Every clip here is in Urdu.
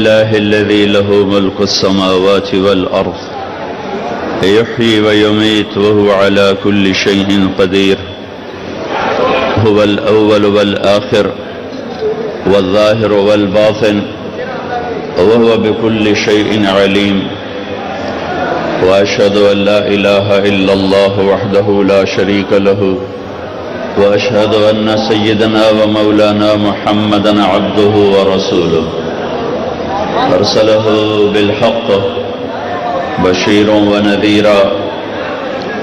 لله الذي له ملك السماوات والأرض يحيي ويميت وهو على كل شيء قدير هو الأول والآخر والظاهر والباطن وهو بكل شيء عليم وأشهد أن لا إله إلا الله وحده لا شريك له وأشهد أن سيدنا ومولانا محمدا عبده ورسوله أرسله بالحق بشيرا ونذيرا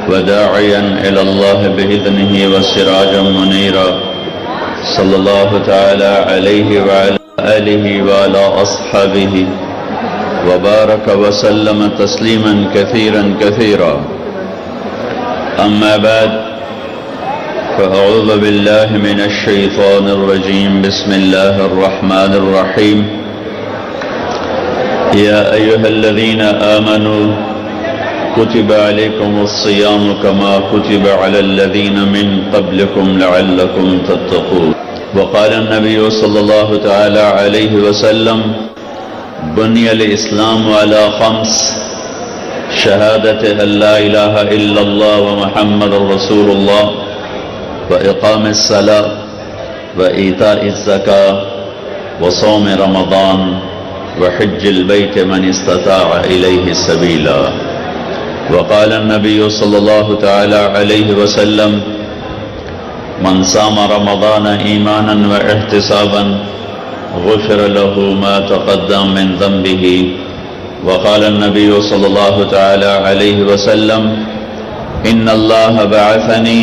وداعيا إلى الله بإذنه وسراجا منيرا صلى الله تعالى عليه وعلى آله وعلى أصحابه وبارك وسلم تسليما كثيرا كثيرا. أما بعد فأعوذ بالله من الشيطان الرجيم. بسم الله الرحمن الرحيم. يا أيها الذين آمنوا كتب عليكم الصيام كما كتب على الذين من قبلكم لعلكم تتقون. وقال النبي صلى الله تعالى عليه وسلم بني الإسلام على خمس: شهادة أن لا إله إلا الله ومحمد رسول الله وإقام الصلاة وإيتاء الزكاة وصوم رمضان وحج البيت من استطاع إليه سبيلا. وقال النبي صلى الله تعالى عليه وسلم من صام رمضان إيمانا واحتسابا غفر له ما تقدم من ذنبه. وقال النبي صلى الله تعالى عليه وسلم إن الله بعثني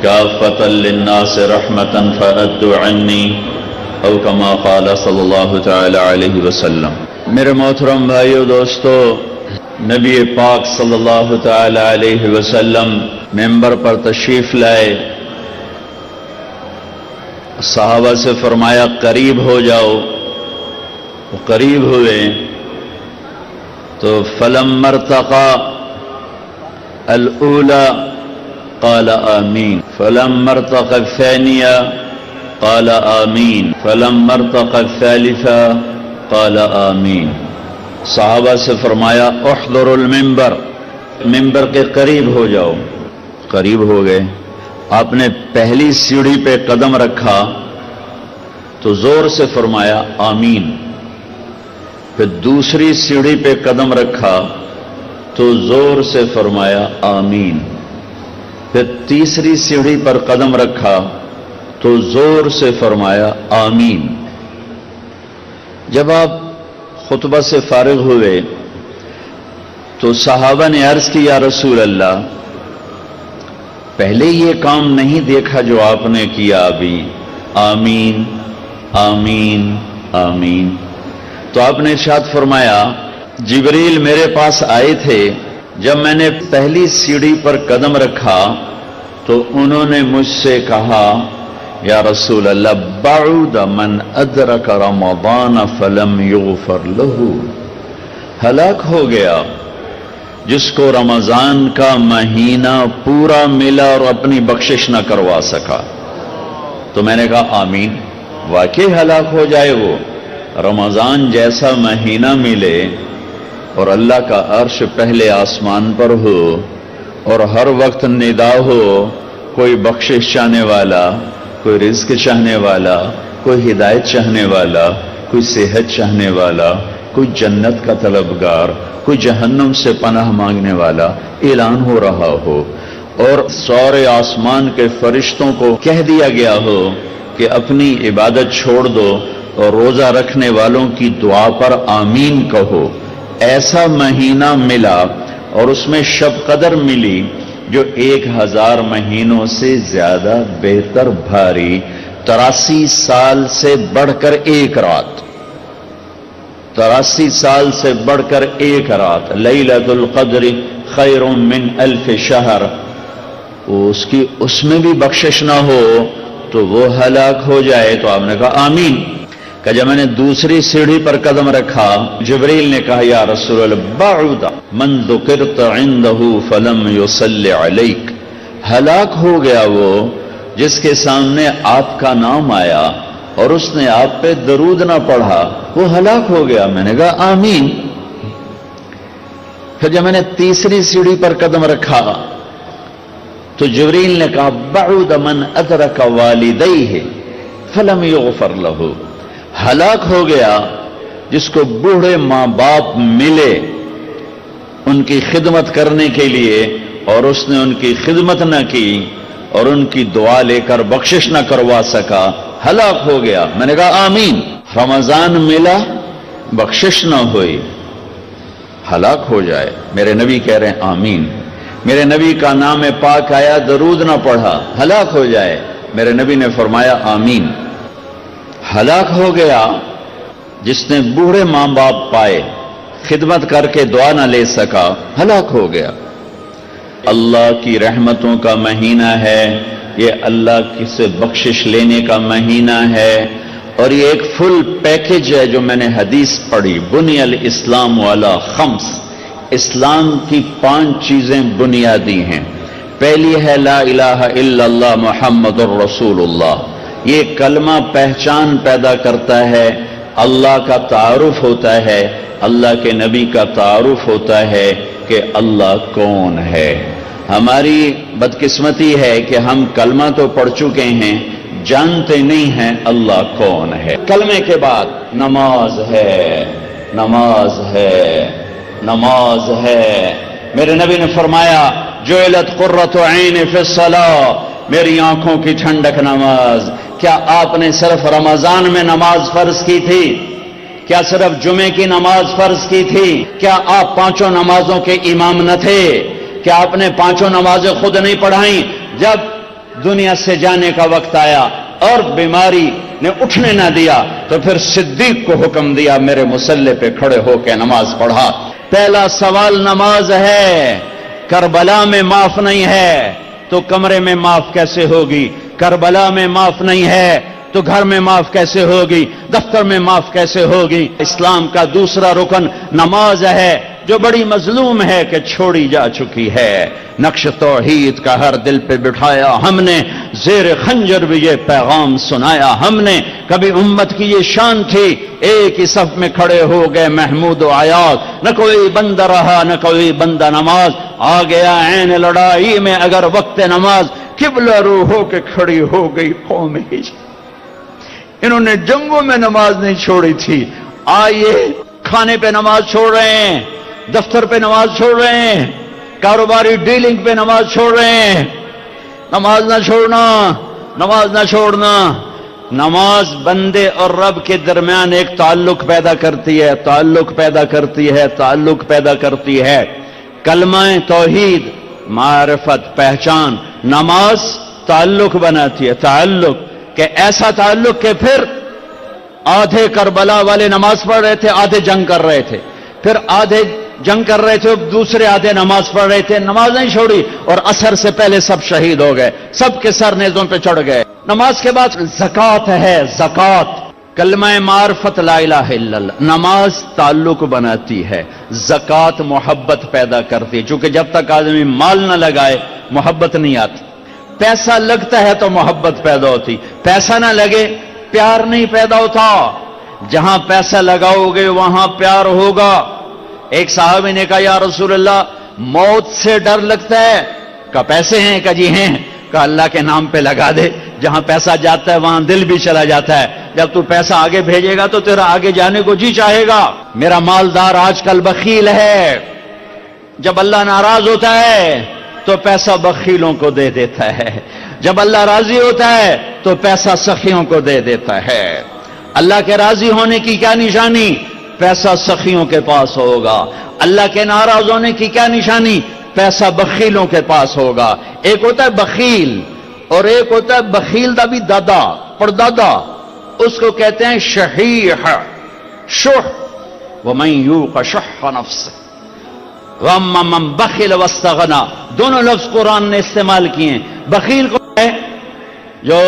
كافة للناس رحمة فأدوا عني او كما قال صلی اللہ تعالی علیہ وسلم. میرے محترم بھائیو دوستو، نبی پاک صلی اللہ تعالی علیہ وسلم ممبر پر تشریف لائے، صحابہ سے فرمایا قریب ہو جاؤ. وہ قریب ہوئے تو فلما ارتقى الاولى قال آمین، فلما ارتقى الثانیہ قال آمین، فلما ارتقى الثالثة قال آمین. صحابہ سے فرمایا احضروا المنبر، ممبر کے قریب ہو جاؤ. قریب ہو گئے. آپ نے پہلی سیڑھی پہ قدم رکھا تو زور سے فرمایا آمین. پھر دوسری سیڑھی پہ قدم رکھا تو زور سے فرمایا آمین. پھر تیسری سیڑھی پر قدم رکھا تو زور سے فرمایا آمین. جب آپ خطبہ سے فارغ ہوئے تو صحابہ نے عرض کی یا رسول اللہ، پہلے یہ کام نہیں دیکھا جو آپ نے کیا ابھی، آمین آمین آمین. تو آپ نے ارشاد فرمایا جبریل میرے پاس آئے تھے، جب میں نے پہلی سیڑھی پر قدم رکھا تو انہوں نے مجھ سے کہا یا رسول اللہ بعد من ادرک رمضان فلم یغفر له، ہلاک ہو گیا جس کو رمضان کا مہینہ پورا ملا اور اپنی بخشش نہ کروا سکا. تو میں نے کہا آمین. واقعی ہلاک ہو جائے وہ، رمضان جیسا مہینہ ملے اور اللہ کا عرش پہلے آسمان پر ہو اور ہر وقت ندا ہو، کوئی بخشش چاہنے والا، کوئی رزق چاہنے والا، کوئی ہدایت چاہنے والا، کوئی صحت چاہنے والا، کوئی جنت کا طلبگار، کوئی جہنم سے پناہ مانگنے والا اعلان ہو رہا ہو اور سارے آسمان کے فرشتوں کو کہہ دیا گیا ہو کہ اپنی عبادت چھوڑ دو اور روزہ رکھنے والوں کی دعا پر آمین کہو. ایسا مہینہ ملا اور اس میں شب قدر ملی جو 1000 مہینوں سے زیادہ بہتر بھاری، 83 سال سے بڑھ کر ایک رات، 83 سال سے بڑھ کر ایک رات. لیلۃ القدر خیر من 1000 شہر. اس میں بھی بخشش نہ ہو تو وہ ہلاک ہو جائے. تو آپ نے کہا آمین. کہ جب میں نے دوسری سیڑھی پر قدم رکھا جبریل نے کہا یا رسول اللہ بعد من ذکرت عنده فلم يصل علیک، ہلاک ہو گیا وہ جس کے سامنے آپ کا نام آیا اور اس نے آپ پہ درود نہ پڑھا وہ ہلاک ہو گیا. میں نے کہا آمین. پھر جب میں نے تیسری سیڑھی پر قدم رکھا تو جبریل نے کہا بعد من ادرک والدیہ فلم یغفر لہ. ہلاک ہو گیا جس کو بوڑھے ماں باپ ملے ان کی خدمت کرنے کے لیے اور اس نے ان کی خدمت نہ کی اور ان کی دعا لے کر بخشش نہ کروا سکا, ہلاک ہو گیا. میں نے کہا آمین. رمضان ملا بخشش نہ ہوئی, ہلاک ہو جائے. میرے نبی کہہ رہے ہیں آمین. میرے نبی کا نام پاک آیا, درود نہ پڑھا, ہلاک ہو جائے. میرے نبی نے فرمایا آمین. ہلاک ہو گیا جس نے بوڑھے ماں باپ پائے, خدمت کر کے دعا نہ لے سکا, ہلاک ہو گیا. اللہ کی رحمتوں کا مہینہ ہے یہ, اللہ کی سے بخشش لینے کا مہینہ ہے, اور یہ ایک فل پیکج ہے جو میں نے حدیث پڑھی. بنی الاسلام والا خمس, اسلام کی 5 چیزیں بنیادی ہیں. پہلی ہے لا الہ الا اللہ محمد الرسول اللہ. یہ کلمہ پہچان پیدا کرتا ہے, اللہ کا تعارف ہوتا ہے, اللہ کے نبی کا تعارف ہوتا ہے کہ اللہ کون ہے. ہماری بدقسمتی ہے کہ ہم کلمہ تو پڑھ چکے ہیں, جانتے نہیں ہیں اللہ کون ہے. کلمے کے بعد نماز ہے, نماز ہے, نماز ہے. میرے نبی نے فرمایا جعلت قرۃ عین فی الصلاۃ, میری آنکھوں کی ٹھنڈک نماز. کیا آپ نے صرف رمضان میں نماز فرض کی تھی؟ کیا صرف جمعے کی نماز فرض کی تھی؟ کیا آپ 5 نمازوں کے امام نہ تھے؟ کیا آپ نے 5 نمازیں خود نہیں پڑھائیں؟ جب دنیا سے جانے کا وقت آیا اور بیماری نے اٹھنے نہ دیا تو پھر صدیق کو حکم دیا میرے مصلی پہ کھڑے ہو کے نماز پڑھا. پہلا سوال نماز ہے. کربلا میں معاف نہیں ہے تو کمرے میں معاف کیسے ہوگی؟ کربلا میں معاف نہیں ہے تو گھر میں معاف کیسے ہوگی؟ دفتر میں معاف کیسے ہوگی؟ اسلام کا دوسرا رکن نماز ہے جو بڑی مظلوم ہے کہ چھوڑی جا چکی ہے. نقش توحید کا ہر دل پہ بٹھایا ہم نے, زیر خنجر بھی یہ پیغام سنایا ہم نے. کبھی امت کی یہ شان تھی ایک ہی صف میں کھڑے ہو گئے محمود و عیاض, نہ کوئی بندہ رہا نہ کوئی بندہ نماز. آ گیا عین لڑائی میں اگر وقت نماز, قبلہ رو ہو کے کھڑی ہو گئی قوم ہجر. انہوں نے جنگوں میں نماز نہیں چھوڑی تھی, آئیے کھانے پہ نماز چھوڑ رہے ہیں, دفتر پہ نماز چھوڑ رہے ہیں, کاروباری ڈیلنگ پہ نماز چھوڑ رہے ہیں. نماز نہ چھوڑنا, نماز نہ چھوڑنا. نماز بندے اور رب کے درمیان ایک تعلق پیدا کرتی ہے, تعلق پیدا کرتی ہے, تعلق پیدا کرتی ہے. کلمہ توحید, معرفت, پہچان. نماز تعلق بناتی ہے, تعلق کہ ایسا تعلق کہ پھر آدھے کربلا والے نماز پڑھ رہے تھے, آدھے جنگ کر رہے تھے, پھر آدھے جنگ کر رہے تھے, دوسرے آدھے نماز پڑھ رہے تھے, نماز نہیں چھوڑی, اور عصر سے پہلے سب شہید ہو گئے, سب کے سر نیزوں پہ چڑھ گئے. نماز کے بعد زکوٰۃ ہے, زکوٰۃ. کلمہ معرفت لا الہ الا اللہ. نماز تعلق بناتی ہے, زکوٰۃ محبت پیدا کرتی ہے. چونکہ جب تک آدمی مال نہ لگائے محبت نہیں آتی. پیسہ لگتا ہے تو محبت پیدا ہوتی, پیسہ نہ لگے پیار نہیں پیدا ہوتا. جہاں پیسہ لگاؤ گے وہاں پیار ہوگا. ایک صحابی نے کہا یا رسول اللہ موت سے ڈر لگتا ہے. کہا پیسے ہیں؟ کہا جی ہیں. کہا اللہ کے نام پہ لگا دے, جہاں پیسہ جاتا ہے وہاں دل بھی چلا جاتا ہے. جب تو پیسہ آگے بھیجے گا تو تیرا آگے جانے کو جی چاہے گا. میرا مالدار آج کل بخیل ہے, جب اللہ ناراض ہوتا ہے تو پیسہ بخیلوں کو دے دیتا ہے, جب اللہ راضی ہوتا ہے تو پیسہ سخیوں کو دے دیتا ہے. اللہ کے راضی ہونے کی کیا نشانی؟ پیسہ سخیوں کے پاس ہوگا. اللہ کے ناراض ہونے کی کیا نشانی؟ پیسہ بخیلوں کے پاس ہوگا. ایک ہوتا ہے بخیل اور ایک ہوتا ہے بخیل دا بھی دادا, پردادا, اس کو کہتے ہیں شحیح, شح. وَمَن یُوقَ شُحَّ نَفْسِهِ وَأَمَّا مَن بَخِلَ وَاسْتَغْنَىٰ. دونوں لفظ قرآن نے استعمال کیے ہیں. بخیل کو ہے جو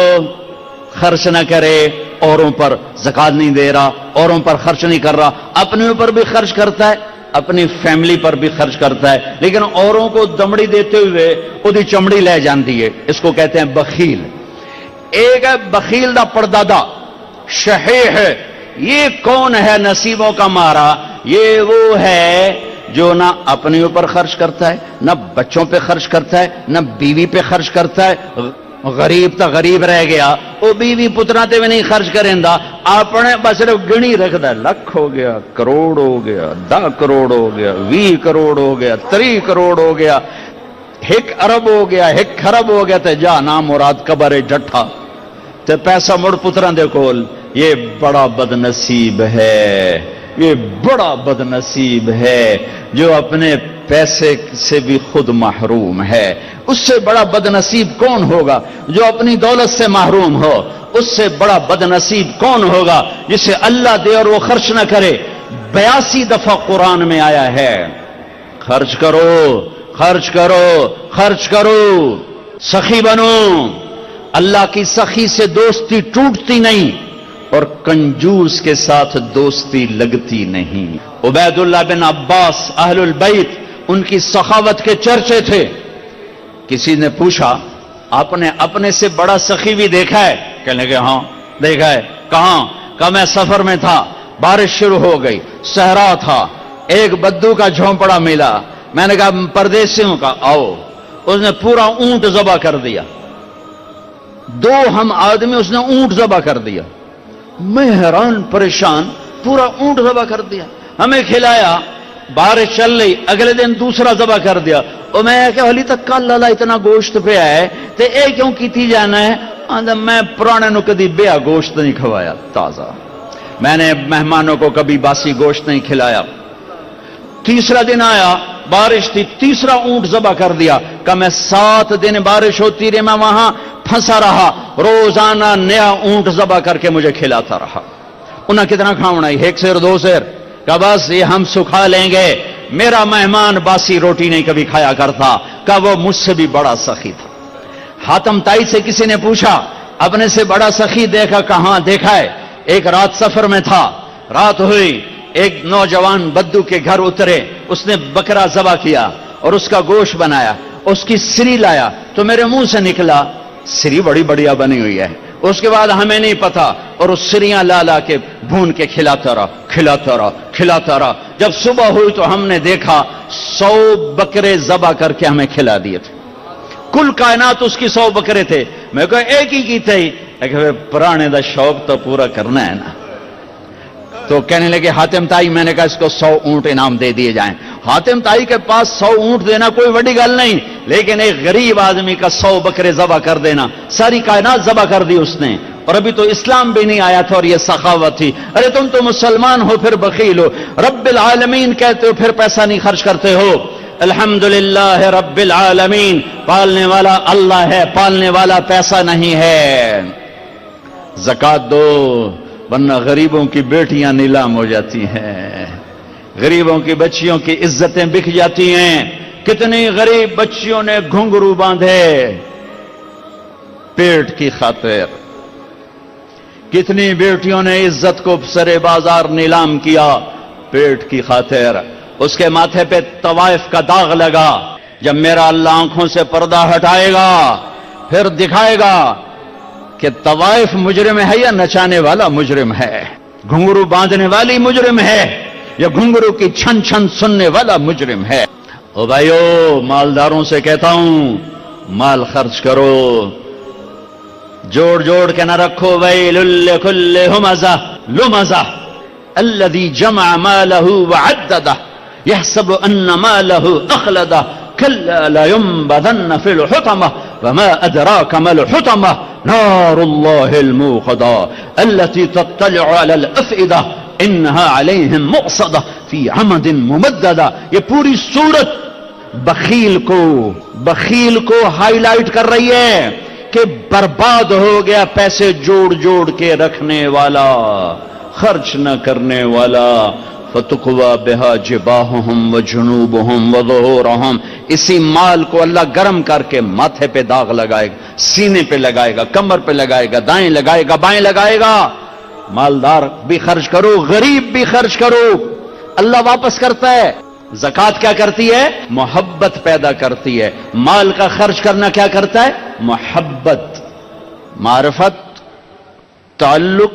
خرچ نہ کرے, اوروں پر زکات نہیں دے رہا, اوروں پر خرچ نہیں کر رہا, اپنے اوپر بھی خرچ کرتا ہے, اپنی فیملی پر بھی خرچ کرتا ہے, لیکن اوروں کو دمڑی دیتے ہوئے اودی چمڑی لے جاندی ہے. اس کو کہتے ہیں بخیل. ایک ہے بخیل دا پردادا, شحیح. یہ کون ہے نصیبوں کا مارا؟ یہ وہ ہے جو نہ اپنے اوپر خرچ کرتا ہے، نہ بچوں پہ خرچ کرتا ہے، نہ بیوی پہ خرچ کرتا ہے. غریب تا غریب رہ گیا، وہ بیوی پترا تے بھی نہیں خرچ کریں دا، اپنے بس صرف گنی رکھدا ہے. لاکھ ہو گیا، کروڑ ہو گیا، 10 کروڑ ہو گیا، 20 کروڑ ہو گیا، 30 کروڑ ہو گیا، 1 ارب ہو گیا، 1 خرب ہو گیا. تے جا نام مراد قبر جٹھا تے پیسہ مڑ پترا دے کول. یہ بڑا بد نصیب ہے، یہ بڑا بد نصیب ہے جو اپنے پیسے سے بھی خود محروم ہے. اس سے بڑا بد نصیب کون ہوگا جو اپنی دولت سے محروم ہو؟ اس سے بڑا بد نصیب کون ہوگا جسے اللہ دے اور وہ خرچ نہ کرے؟ 82 دفعہ قرآن میں آیا ہے خرچ کرو، خرچ کرو، خرچ کرو، سخی بنو. اللہ کی سخی سے دوستی ٹوٹتی نہیں اور کنجوس کے ساتھ دوستی لگتی نہیں. عبید اللہ بن عباس اہل البیت، ان کی سخاوت کے چرچے تھے. کسی نے پوچھا آپ نے اپنے سے بڑا سخی بھی دیکھا ہے؟ کہنے لگے ہاں دیکھا ہے. کہاں؟ کہا میں سفر میں تھا، بارش شروع ہو گئی، صحرا تھا، ایک بدو کا جھونپڑا ملا. میں نے کہا پردیسیوں کا آؤ. اس نے پورا اونٹ ذبح کر دیا، 2 ہم آدمی اس نے اونٹ ذبح کر دیا. میں حیران پریشان، پورا اونٹ ذبح کر دیا، ہمیں کھلایا. بارش چل رہی، اگلے دن دوسرا ذبح کر دیا. اور میں کہ حالی تک کل اللہ اتنا گوشت پہ آئے تے اے کیوں کیتی جانا ہے؟ میں پرانے نو کدی بیا گوشت نہیں کھوایا تازہ، میں نے مہمانوں کو کبھی باسی گوشت نہیں کھلایا. تیسرا دن آیا، بارش تھی، تیسرا اونٹ ذبح کر دیا. کہ میں 7 دن بارش ہوتی رہی، میں وہاں پھنسا رہا، روزانہ نیا اونٹ ذبح کر کے مجھے کھلاتا رہا. انہیں کتنا کھاؤنا ہے؟ 1 سیر 2 سیر. کہ بس یہ ہم سکھا لیں گے. میرا مہمان باسی روٹی نہیں کبھی کھایا کرتا. کہ وہ مجھ سے بھی بڑا سخی تھا. حاتم تائی سے کسی نے پوچھا اپنے سے بڑا سخی دیکھا؟ کہاں دیکھا ہے؟ ایک رات سفر میں تھا، رات ہوئی، ایک نوجوان بدو کے گھر اترے، اس نے بکرا ذبح کیا اور اس کا گوشت بنایا، اس کی سری لایا تو میرے منہ سے نکلا سری بڑی بڑھیا بنی ہوئی ہے. اس کے بعد ہمیں نہیں پتا، اور اس سریاں لا لا کے بھون کے کھلاتا رہا، کھلاتا رہا، کھلاتا رہا. جب صبح ہوئی تو ہم نے دیکھا 100 بکرے ذبح کر کے ہمیں کھلا دیے تھے. کل کائنات اس کی 100 بکرے تھے. میں کہا ایک ہی کی تھے. پرانے دا شوق تو پورا کرنا ہے نا. تو کہنے لگے حاتم تائی، میں نے کہا اس کو 100 اونٹ انعام دے دیے جائیں. حاتم تائی کے پاس 100 اونٹ دینا کوئی بڑی گل نہیں، لیکن ایک غریب آدمی کا 100 بکرے ذبح کر دینا، ساری کائنات ذبح کر دی اس نے. اور ابھی تو اسلام بھی نہیں آیا تھا اور یہ سخاوت تھی. ارے تم تو مسلمان ہو پھر بخیل ہو، رب العالمین کہتے ہو پھر پیسہ نہیں خرچ کرتے ہو. الحمدللہ رب العالمین، پالنے والا اللہ ہے، پالنے والا پیسہ نہیں ہے. زکات دو ورنہ غریبوں کی بیٹیاں نیلام ہو جاتی ہیں، غریبوں کی بچیوں کی عزتیں بک جاتی ہیں. کتنی غریب بچیوں نے گھنگرو باندھے پیٹ کی خاطر، کتنی بیٹیوں نے عزت کو سرے بازار نیلام کیا پیٹ کی خاطر. اس کے ماتھے پہ طوائف کا داغ لگا. جب میرا اللہ آنکھوں سے پردہ ہٹائے گا پھر دکھائے گا کہ طوائف مجرم ہے یا نچانے والا مجرم ہے، گھنگرو باندھنے والی مجرم ہے یا گھنگرو کی چھن چھن سننے والا مجرم ہے. او بھائیو، مالداروں سے کہتا ہوں مال خرچ کرو، جوڑ جوڑ کے نہ رکھو. ویل لکل ہمزہ لمزہ الذی جمع مالہ وعددہ يحسب ان ماله اخلده كلا لينبذن في الحطمة وما أدراك ما الحطمة نار الله الموقدة التي تطلع على الأفئدة إنها عليهم مؤصدة في عمد ممددة. یہ پوری صورت بخیل کو ہائی لائٹ کر رہی ہے کہ برباد ہو گیا پیسے جوڑ جوڑ کے رکھنے والا، خرچ نہ کرنے والا. فَتُقْوَى بِهَا جِبَاهُهُمْ وَجُنُوبُهُمْ وَظُهُورُهُمْ. اسی مال کو اللہ گرم کر کے ماتھے پہ داغ لگائے گا، سینے پہ لگائے گا، کمر پہ لگائے گا، دائیں لگائے گا، بائیں لگائے گا. مالدار بھی خرچ کرو، غریب بھی خرچ کرو، اللہ واپس کرتا ہے. زکوٰۃ کیا کرتی ہے؟ محبت پیدا کرتی ہے. مال کا خرچ کرنا کیا کرتا ہے؟ محبت، معرفت، تعلق،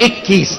21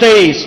23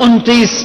29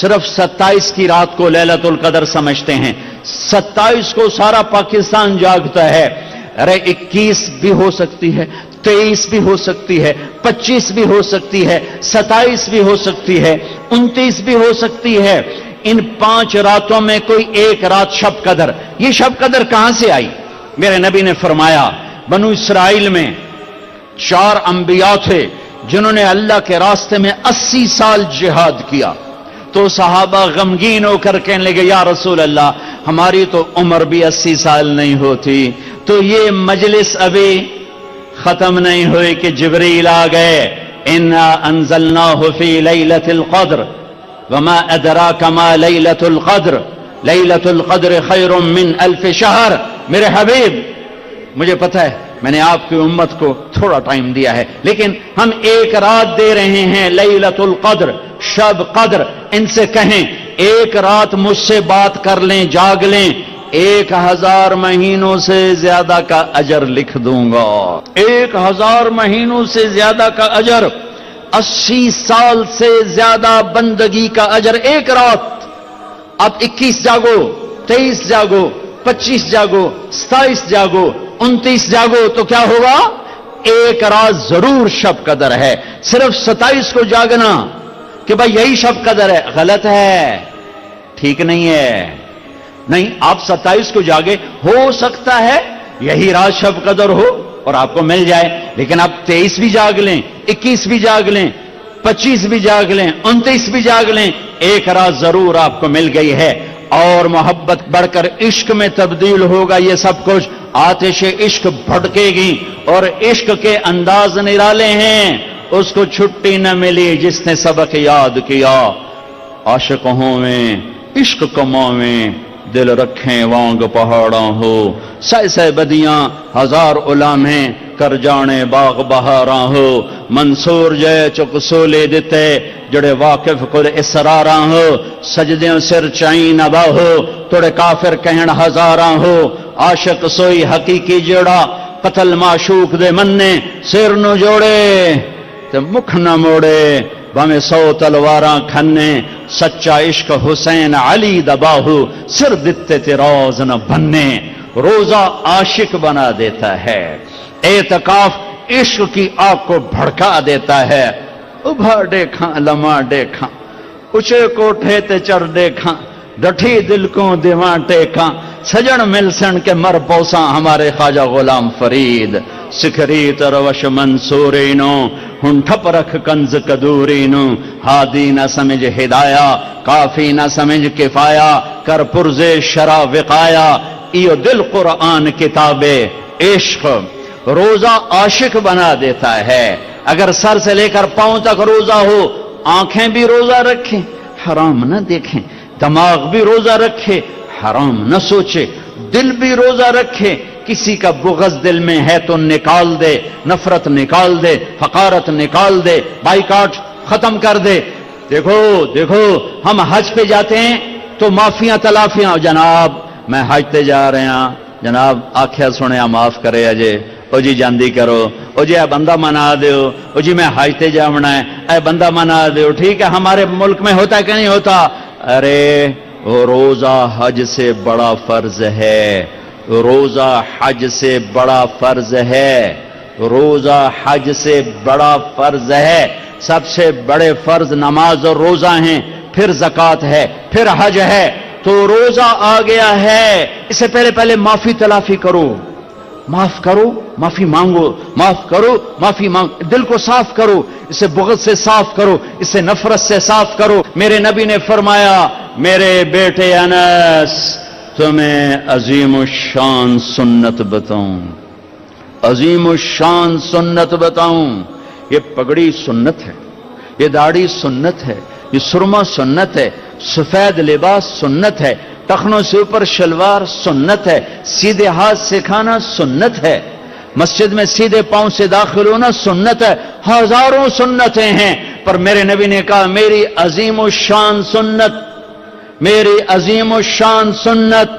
صرف 27 کی رات کو لیلۃ القدر سمجھتے ہیں. 27 کو سارا پاکستان جاگتا ہے. ارے 21 بھی ہو سکتی ہے, 23 بھی ہو سکتی ہے, 25 بھی ہو سکتی ہے, 27 بھی ہو سکتی ہے, 29 بھی ہو سکتی ہے. ان 5 راتوں میں کوئی ایک رات شب قدر. یہ شب قدر کہاں سے آئی؟ میرے نبی نے فرمایا بنو اسرائیل میں 4 انبیاء تھے جنہوں نے اللہ کے راستے میں 80 سال جہاد کیا. تو صحابہ غمگین ہو کر کہنے لگے یا رسول اللہ ہماری تو عمر بھی 80 سال نہیں ہوتی, تو یہ مجلس ابھی ختم نہیں ہوئی کہ جبریل آ گئے. انا انزلناہ فی لیلۃ القدر وما ادراک ما لیلۃ القدر لیلۃ القدر خیر من 1000 شہر. میرے حبیب مجھے پتہ ہے میں نے آپ کی امت کو تھوڑا ٹائم دیا ہے, لیکن ہم ایک رات دے رہے ہیں لیلۃ القدر, شب قدر. ان سے کہیں ایک رات مجھ سے بات کر لیں, جاگ لیں, 1000 مہینوں سے زیادہ کا اجر لکھ دوں گا. 1000 مہینوں سے زیادہ کا اجر, 80 سال سے زیادہ بندگی کا اجر ایک رات. اب 21 جاگو, 23 جاگو, 25 جاگو, 27 جاگو, 29 جاگو, تو کیا ہوگا؟ ایک رات ضرور شب قدر ہے. صرف 27 کو جاگنا کہ بھائی یہی شب قدر ہے, غلط ہے, ٹھیک نہیں ہے. نہیں, آپ 27 کو جاگے, ہو سکتا ہے یہی رات شب قدر ہو اور آپ کو مل جائے, لیکن آپ 23 بھی جاگ لیں, 21 بھی جاگ لیں, 25 بھی جاگ لیں, 29 بھی جاگ لیں, ایک رات ضرور آپ کو مل گئی ہے. اور محبت بڑھ کر عشق میں تبدیل ہوگا یہ سب کچھ. آتش عشق بھڑکے گی اور عشق کے انداز نرالے ہیں. اس کو چھٹی نہ ملی جس نے سبق یاد کیا. عاشق ہوں میں عشق کماویں, دل رکھیں وانگ پہاڑاں ہو. سہ سہ بدیاں 1000 علامیں کر جانے باغ بہاراں ہو. منصور جے چک سولے دیتے جڑے واقف کل اسراراں ہو. سجدیاں سر چائیں نبا ہو توڑے کافر کہن ہزاراں ہو. عاشق سوئی حقیقی جڑا قتل معشوق دے مننے سر نو جوڑے تے مکھ نہ موڑے. بھامے 100 تلواراں کھنے سچا عشق حسین علی دباہو سر دتے تے روز نہ بننے. روزہ عاشق بنا دیتا ہے, اعتکاف عشق کی آگ کو بھڑکا دیتا ہے. ابھا دیکھاں لمحہ دیکھاں اچھے کوٹھے تے چڑھ دیکھاں ڈٹھی دل کو دیواں ٹیکاں. سجن ملسن کے مر پوساں ہمارے خواجہ غلام فرید. سکھری تروش منصورینو ہن ٹھپ رکھ کنز قدورینو. ہادی نہ سمجھ ہدایا کافی نہ سمجھ کفایا کر پرزے شرع وقایا. ایو دل قرآن کتاب عشق. روزہ عاشق بنا دیتا ہے. اگر سر سے لے کر پاؤں تک روزہ ہو, آنکھیں بھی روزہ رکھیں حرام نہ دیکھیں, دماغ بھی روزہ رکھے حرام نہ سوچے, دل بھی روزہ رکھے. کسی کا بغض دل میں ہے تو نکال دے, نفرت نکال دے, حقارت نکال دے, بائیکاٹ ختم کر دے. دیکھو دیکھو ہم حج پہ جاتے ہیں تو معافیاں تلافیاں, جناب میں حج تے جا رہے ہیں, جناب آکھیا سنیا معاف کرے اجے, او جی جاندی کرو, او جی اے بندہ منا دیو, او جی میں حج تے جاونا ہے, اے بندہ منا دیو. ٹھیک ہے ہمارے ملک میں ہوتا ہے کہ نہیں ہوتا؟ ارے روزہ حج سے بڑا فرض ہے, روزہ حج سے بڑا فرض ہے, روزہ حج سے بڑا فرض ہے. سب سے بڑے فرض نماز اور روزہ ہیں, پھر زکوٰۃ ہے, پھر حج ہے. تو روزہ آ گیا ہے, اس سے پہلے معافی تلافی کرو, معاف کرو معافی مانگو, معاف کرو معافی مانگو. دل کو صاف کرو, اسے بغض سے صاف کرو, اسے نفرت سے صاف کرو. میرے نبی نے فرمایا میرے بیٹے انس تمہیں عظیم الشان سنت بتاؤں, عظیم الشان سنت بتاؤں. یہ پگڑی سنت ہے, یہ داڑھی سنت ہے, یہ سرما سنت ہے, سفید لباس سنت ہے, ٹخنوں سے اوپر شلوار سنت ہے, سیدھے ہاتھ سے کھانا سنت ہے, مسجد میں سیدھے پاؤں سے داخل ہونا سنت ہے. ہزاروں سنتیں ہیں, پر میرے نبی نے کہا میری عظیم الشان سنت, میری عظیم الشان سنت,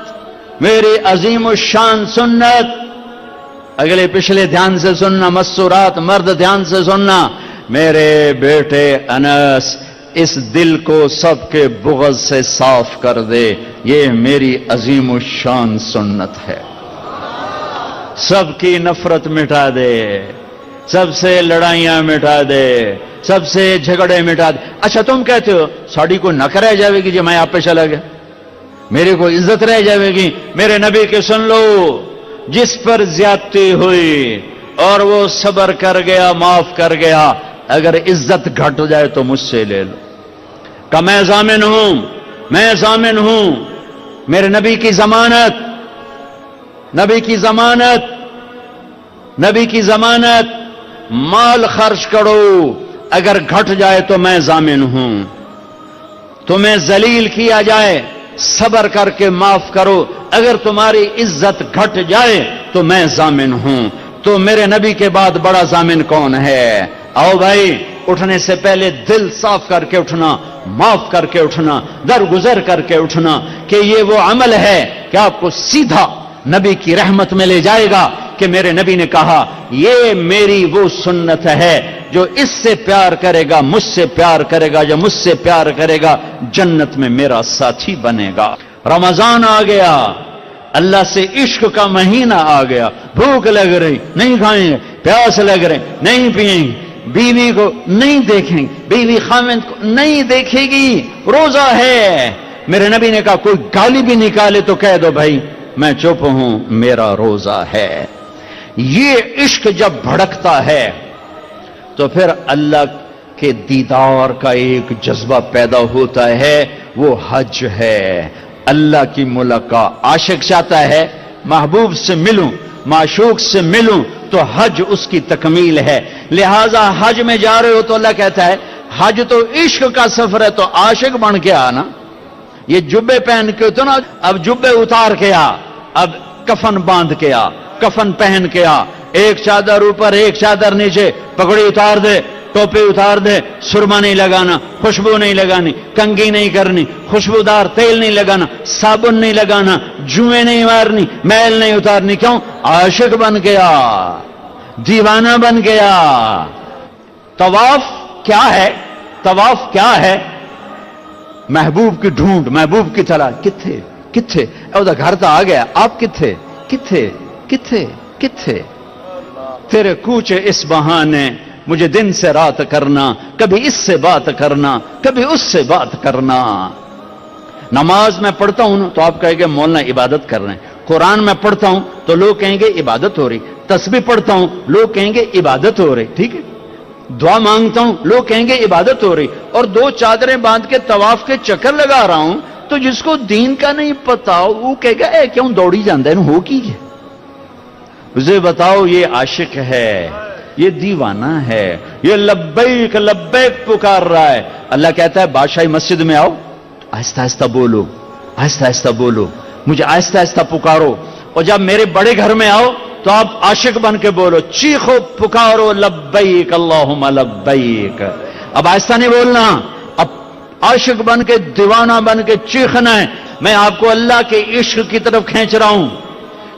میری عظیم الشان سنت. اگلے پچھلے دھیان سے سننا, مستورات مرد دھیان سے سننا. میرے بیٹے انس اس دل کو سب کے بغض سے صاف کر دے، یہ میری عظیم الشان سنت ہے۔ سب کی نفرت مٹا دے، سب سے لڑائیاں مٹا دے، سب سے جھگڑے مٹا دے۔ اچھا تم کہتے ہو ساڑی کو نک رہ جاوے گی جی میں آپ پہ چلا گیا، میرے کو عزت رہ جاوے گی؟ میرے نبی کے سن لو، جس پر زیادتی ہوئی اور وہ صبر کر گیا، معاف کر گیا، اگر عزت گھٹ جائے تو مجھ سے لے لو کہ میں ضامن ہوں، میں ضامن ہوں، میرے نبی کی ضمانت، نبی کی ضمانت، نبی کی ضمانت، مال خرچ کرو، اگر گھٹ جائے تو میں ضامن ہوں۔ تمہیں ذلیل کیا جائے، صبر کر کے معاف کرو، اگر تمہاری عزت گھٹ جائے تو میں ضامن ہوں۔ تو میرے نبی کے بعد بڑا ضامن کون ہے؟ آؤ بھائی، اٹھنے سے پہلے دل صاف کر کے اٹھنا، معاف کر کے اٹھنا، درگزر کر کے اٹھنا، کہ یہ وہ عمل ہے کہ آپ کو سیدھا نبی کی رحمت میں لے جائے گا، کہ میرے نبی نے کہا یہ میری وہ سنت ہے، جو اس سے پیار کرے گا مجھ سے پیار کرے گا، جو مجھ سے پیار کرے گا جنت میں میرا ساتھی بنے گا۔ رمضان آ گیا، اللہ سے عشق کا مہینہ آ گیا، بھوک لگ رہی نہیں کھائیں گے، پیاس لگ رہی نہیں پئیں گے، بیوی کو نہیں دیکھیں گے، بیوی خامند کو نہیں دیکھے گی، روزہ ہے۔ میرے نبی نے کہا کوئی گالی بھی نکالے تو کہہ دو بھائی میں چپ ہوں، میرا روزہ ہے۔ یہ عشق جب بھڑکتا ہے تو پھر اللہ کے دیدار کا ایک جذبہ پیدا ہوتا ہے، وہ حج ہے، اللہ کی ملاقات۔ عاشق چاہتا ہے محبوب سے ملوں، معشوق سے ملوں، تو حج اس کی تکمیل ہے۔ لہذا حج میں جا رہے ہو تو اللہ کہتا ہے حج تو عشق کا سفر ہے، تو عاشق بن کے آنا۔ یہ جبے پہن کے تو نا، اب جبے اتار کے آ، اب کفن باندھ کے آ، کفن پہن کے آ، ایک چادر اوپر ایک چادر نیچے، پگڑی اتار دے، ٹوپی اتار دے، سرما نہیں لگانا، خوشبو نہیں لگانی، کنگھی نہیں کرنی، خوشبودار تیل نہیں لگانا، صابن نہیں لگانا، جوئیں نہیں مارنی، میل نہیں اتارنی۔ کیوں؟ عاشق بن گیا، دیوانہ بن گیا۔ طواف کیا ہے؟ طواف کیا ہے؟ محبوب کی ڈھونڈ، محبوب کی تلاش۔ کتھے کتھے او دا گھر تو آ گیا، آپ کتھے کتھے کتھے کتھے؟ تیرے کوچے اس بہانے مجھے دن سے رات کرنا، کبھی اس سے بات کرنا، کبھی اس سے بات کرنا۔ نماز میں پڑھتا ہوں تو آپ کہیں گے مولانا عبادت کر رہے ہیں، قرآن میں پڑھتا ہوں تو لوگ کہیں گے عبادت ہو رہی، تسبیح پڑھتا ہوں لوگ کہیں گے عبادت ہو رہی، ٹھیک ہے، دعا مانگتا ہوں لوگ کہیں گے عبادت ہو رہی، اور دو چادریں باندھ کے طواف کے چکر لگا رہا ہوں، تو جس کو دین کا نہیں پتا وہ کہے گا اے کیوں دوڑی جاندے ہیں، ہو کی ہے؟ اسے بتاؤ یہ عاشق ہے، یہ دیوانہ ہے، یہ لبیک لبیک پکار رہا ہے۔ اللہ کہتا ہے بادشاہی مسجد میں آؤ، آہستہ آہستہ بولو، آہستہ آہستہ بولو، مجھے آہستہ آہستہ پکارو، اور جب میرے بڑے گھر میں آؤ تو آپ عاشق بن کے بولو، چیخو پکارو لبیک اللہم لبیک۔ اب آہستہ نہیں بولنا، اب عاشق بن کے دیوانہ بن کے چیخنا ہے۔ میں آپ کو اللہ کے عشق کی طرف کھینچ رہا ہوں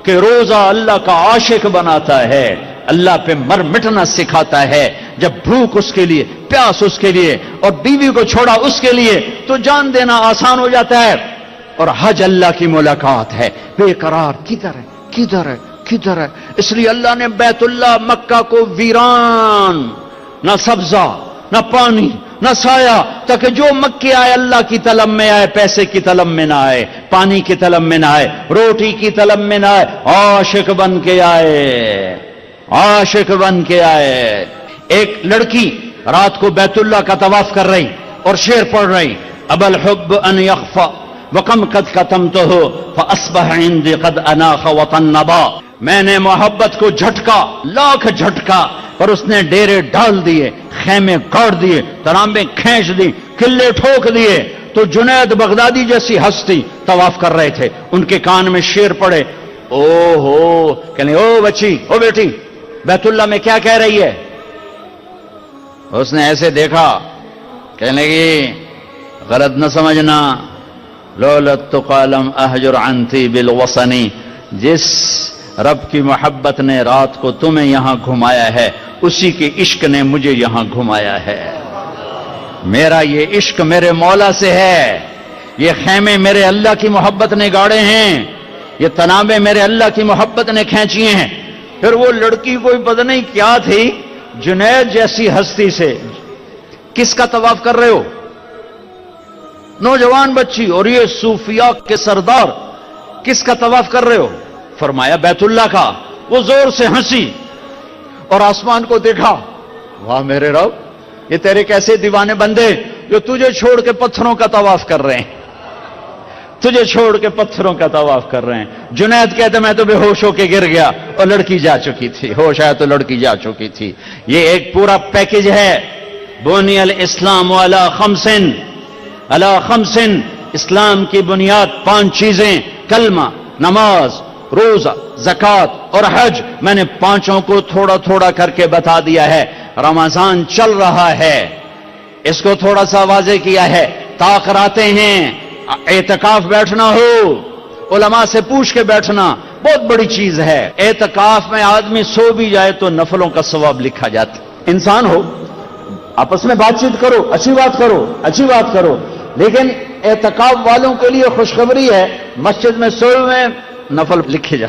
کہ روزہ اللہ کا عاشق بناتا ہے، اللہ پہ مر مٹنا سکھاتا ہے۔ جب بھوک اس کے لیے، پیاس اس کے لیے، اور بیوی کو چھوڑا اس کے لیے، تو جان دینا آسان ہو جاتا ہے۔ اور حج اللہ کی ملاقات ہے، بے قرار کدھر ہے کدھر ہے کدھر ہے؟ اس لیے اللہ نے بیت اللہ مکہ کو ویران، نہ سبزہ نہ پانی نہ سایہ، تاکہ جو مکے آئے اللہ کی طلب میں آئے، پیسے کی طلب میں نہ آئے، پانی کی طلب میں نہ آئے، روٹی کی طلب میں نہ آئے، عاشق بن کے آئے، عاشق بن کے آئے۔ ایک لڑکی رات کو بیت اللہ کا طواف کر رہی اور شعر پڑھ رہی، اب الحب ان یخفى وکم قد کتمتہ فاصبح عندی قد اناخ وطنبا۔ میں نے محبت کو جھٹکا، لاکھ جھٹکا، پر اس نے ڈیرے ڈال دیے، خیمے گاڑ دیے، ترامبیں کھینچ دی، قلعے ٹھوک دیے۔ تو جنید بغدادی جیسی ہستی طواف کر رہے تھے، ان کے کان میں شعر پڑے، او ہو، کہنے او بچی، او بیٹی، بیت اللہ میں کیا کہہ رہی ہے؟ اس نے ایسے دیکھا، کہنے لگی غلط نہ سمجھنا، لولت قالم احجر عنتی بالوصنی، جس رب کی محبت نے رات کو تمہیں یہاں گھمایا ہے، اسی کے عشق نے مجھے یہاں گھمایا ہے۔ میرا یہ عشق میرے مولا سے ہے، یہ خیمے میرے اللہ کی محبت نے گاڑے ہیں، یہ تنابیں میرے اللہ کی محبت نے کھینچی ہیں۔ پھر وہ لڑکی کوئی پتہ نہیں کیا تھی، جنید جیسی ہستی سے کس کا طواف کر رہے ہو؟ نوجوان بچی، اور یہ صوفیاء کے سردار کس کا طواف کر رہے ہو؟ فرمایا بیت اللہ کا۔ وہ زور سے ہنسی اور آسمان کو دیکھا، واہ میرے رب، یہ تیرے کیسے دیوانے بندے جو تجھے چھوڑ کے پتھروں کا طواف کر رہے ہیں، تجھے چھوڑ کے پتھروں کا طواف کر رہے ہیں۔ جنید کہتے میں تو بے ہوش ہو کے گر گیا اور لڑکی جا چکی تھی، ہوش آیا تو لڑکی جا چکی تھی۔ یہ ایک پورا پیکج ہے۔ بنی الاسلام علی خمس، اسلام کی بنیاد 5 چیزیں، کلمہ، نماز، روزہ، زکوٰۃ اور حج۔ میں نے 5 کو تھوڑا تھوڑا کر کے بتا دیا ہے۔ رمضان چل رہا ہے، اس کو تھوڑا سا واضح کیا ہے۔ طاق راتیں ہیں، اعتکاف بیٹھنا ہو، علماء سے پوچھ کے بیٹھنا بہت بڑی چیز ہے۔ اعتکاف میں آدمی سو بھی جائے تو نفلوں کا ثواب لکھا جاتا۔ انسان ہو، آپس میں بات چیت کرو، اچھی بات کرو، لیکن اعتکاف والوں کے لیے خوشخبری ہے، مسجد میں سوئے ہوئے نفل لکھے جا،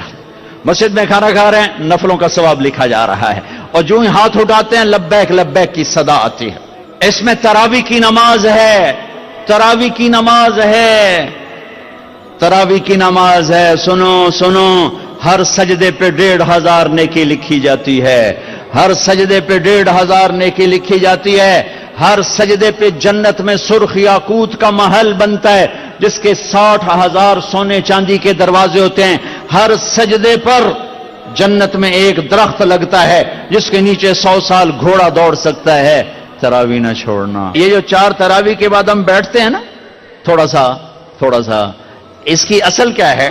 مسجد میں کھانا کھا رہے ہیں نفلوں کا ثواب لکھا جا رہا ہے، اور جو ہی ہاتھ اٹھاتے ہیں لبیک لبیک کی صدا آتی ہے۔ اس میں تراویح کی نماز ہے، تراویح کی نماز ہے۔ سنو، ہر سجدے پہ 1500 نیکی لکھی جاتی ہے، ہر سجدے پہ 1500 نیکی لکھی جاتی ہے۔ ہر سجدے پہ جنت میں سرخ یاقوت کا محل بنتا ہے جس کے 60,000 سونے چاندی کے دروازے ہوتے ہیں۔ ہر سجدے پر جنت میں ایک درخت لگتا ہے جس کے نیچے 100 سال گھوڑا دوڑ سکتا ہے۔ تراویح نہ چھوڑنا۔ یہ جو 4 تراویح کے بعد ہم بیٹھتے ہیں نا تھوڑا سا، اس کی اصل کیا ہے؟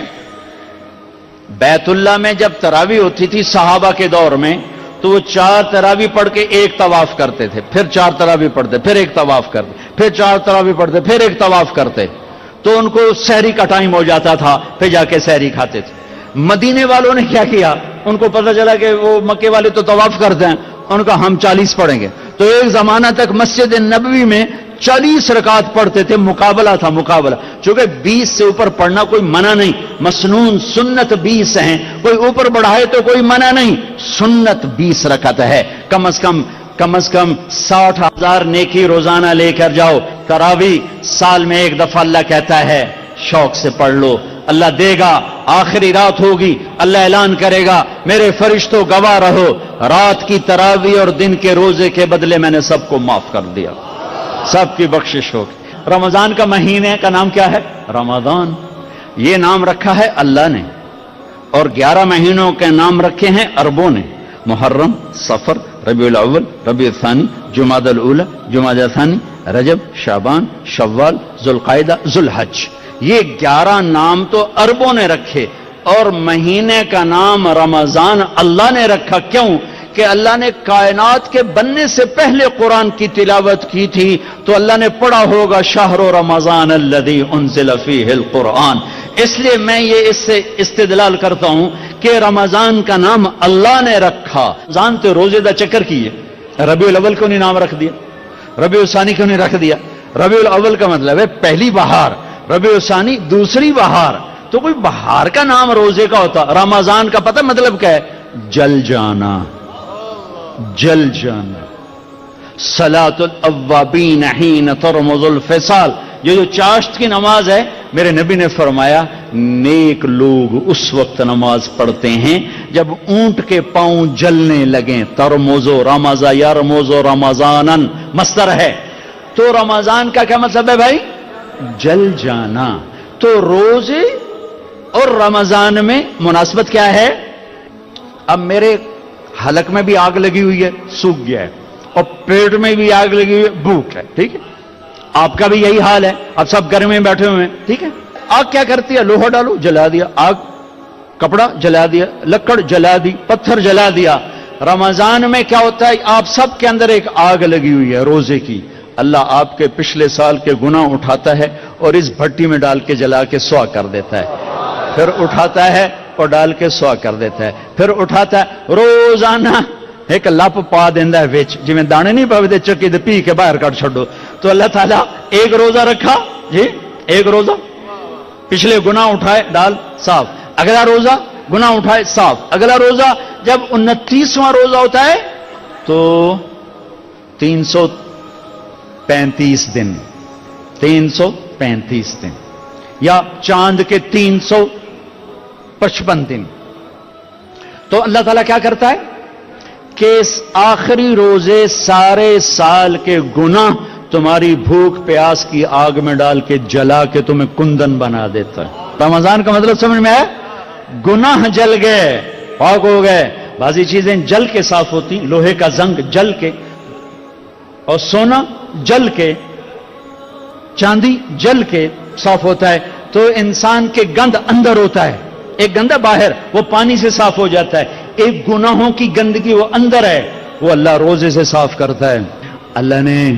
بیت اللہ میں جب تراویح ہوتی تھی صحابہ کے دور میں تو وہ 4 تراویح پڑھ کے ایک طواف کرتے تھے، پھر 4 تراویح پڑھتے، پھر ایک طواف کرتے، پھر 4 تراویح پڑھتے، پھر ایک طواف کرتے، تو ان کو سحری کا ٹائم ہو جاتا تھا، پھر جا کے سحری کھاتے تھے۔ مدینے والوں نے کیا کیا؟ ان کو پتہ چلا کہ وہ مکے والے تو طواف کرتے ہیں، ان کا ہم 40 پڑھیں گے، تو ایک زمانہ تک مسجد نبوی میں 40 رکعت پڑھتے تھے، مقابلہ تھا۔ چونکہ 20 سے اوپر پڑھنا کوئی منع نہیں، مسنون سنت 20 ہیں، کوئی اوپر بڑھائے تو کوئی منع نہیں، سنت 20 رکعت ہے۔ کم از کم 60,000 نیکی روزانہ لے کر جاؤ۔ تراویح سال میں ایک دفعہ اللہ کہتا ہے شوق سے پڑھ لو، اللہ دے گا۔ آخری رات ہوگی، اللہ اعلان کرے گا میرے فرشتوں گواہ رہو، رات کی تراویح اور دن کے روزے کے بدلے میں نے سب کو معاف کر دیا، سب کی بخشش ہوگی۔ رمضان کا مہینے کا نام کیا ہے؟ رمضان۔ یہ نام رکھا ہے اللہ نے، اور 11 مہینوں کے نام رکھے ہیں عربوں نے، محرم، صفر، ربیع الاول، ربیع الثانی، جمادی الاولی، جمادی الثانی، رجب، شعبان، شوال، ذوالقعدہ، ذوالحج۔ یہ 11 نام تو عربوں نے رکھے، اور مہینے کا نام رمضان اللہ نے رکھا۔ کیوں؟ کہ اللہ نے کائنات کے بننے سے پہلے قرآن کی تلاوت کی تھی، تو اللہ نے پڑھا ہوگا شہر رمضان الذی انزل فیہ القرآن۔ اس لیے میں یہ اس سے استدلال کرتا ہوں کہ رمضان کا نام اللہ نے رکھا۔ جانتے روزے دا چکر کیے، ربیع الاول کو نہیں نام رکھ دیا، ربیع الثانی کو نہیں رکھ دیا؟ ربیع الاول کا مطلب ہے پہلی بہار، ربیع الثانی دوسری بہار، تو کوئی بہار کا نام روزے کا ہوتا؟ رمضان کا پتہ مطلب کیا ہے؟ جل جانا، جل جانا۔ صلاۃ الاوابین حین ترمض الفصال، یہ جو چاشت کی نماز ہے، میرے نبی نے فرمایا نیک لوگ اس وقت نماز پڑھتے ہیں جب اونٹ کے پاؤں جلنے لگیں۔ ترمض رمض یرمض رمضانا مصدر ہے، تو رمضان کا کیا مطلب ہے بھائی؟ جل جانا۔ تو روزے اور رمضان میں مناسبت کیا ہے؟ اب میرے حلق میں بھی آگ لگی ہوئی ہے، سوکھ گیا ہے، اور پیٹ میں بھی آگ لگی ہوئی ہے، بھوک ہے، ٹھیک ہے؟ آپ کا بھی یہی حال ہے، اب سب گھر میں بیٹھے ہوئے ہیں، ٹھیک ہے؟ آگ کیا کرتی ہے؟ لوہا ڈالو، جلا دیا، آگ کپڑا جلا دیا، لکڑ جلا دی، پتھر جلا دیا۔ رمضان میں کیا ہوتا ہے؟ آپ سب کے اندر ایک آگ لگی ہوئی ہے روزے کی، اللہ آپ کے پچھلے سال کے گناہ اٹھاتا ہے اور اس بھٹی میں ڈال کے جلا کے سوا کر دیتا ہے، پھر اٹھاتا ہے اور ڈال کے سوا کر دیتا ہے، پھر اٹھاتا ہے، روزانہ ایک لپ پا دینا ہے وچ، جی میں دانے نہیں پاوے چکی تے پی کے باہر کٹ چھڈو، تو اللہ تعالیٰ ایک روزہ رکھا جی، ایک روزہ، پچھلے گناہ اٹھائے ڈال صاف، اگلا روزہ گناہ اٹھائے صاف، اگلا روزہ، جب 29واں روزہ ہوتا ہے تو 335 دن، 335 دن، یا چاند کے 355 دن. تو اللہ تعالیٰ کیا کرتا ہے کہ اس آخری روزے سارے سال کے گناہ تمہاری بھوک پیاس کی آگ میں ڈال کے جلا کے تمہیں کندن بنا دیتا ہے. رمضان کا مطلب سمجھ میں آیا؟ گناہ جل گئے، پاک ہو گئے. بعضی چیزیں جل کے صاف ہوتی، لوہے کا زنگ جل کے، اور سونا جل کے، چاندی جل کے صاف ہوتا ہے. تو انسان کے گند اندر ہوتا ہے، ایک گندہ باہر، وہ پانی سے صاف ہو جاتا ہے. ایک گناہوں کی گندگی وہ اندر ہے، وہ اللہ روزے سے صاف کرتا ہے. اللہ نے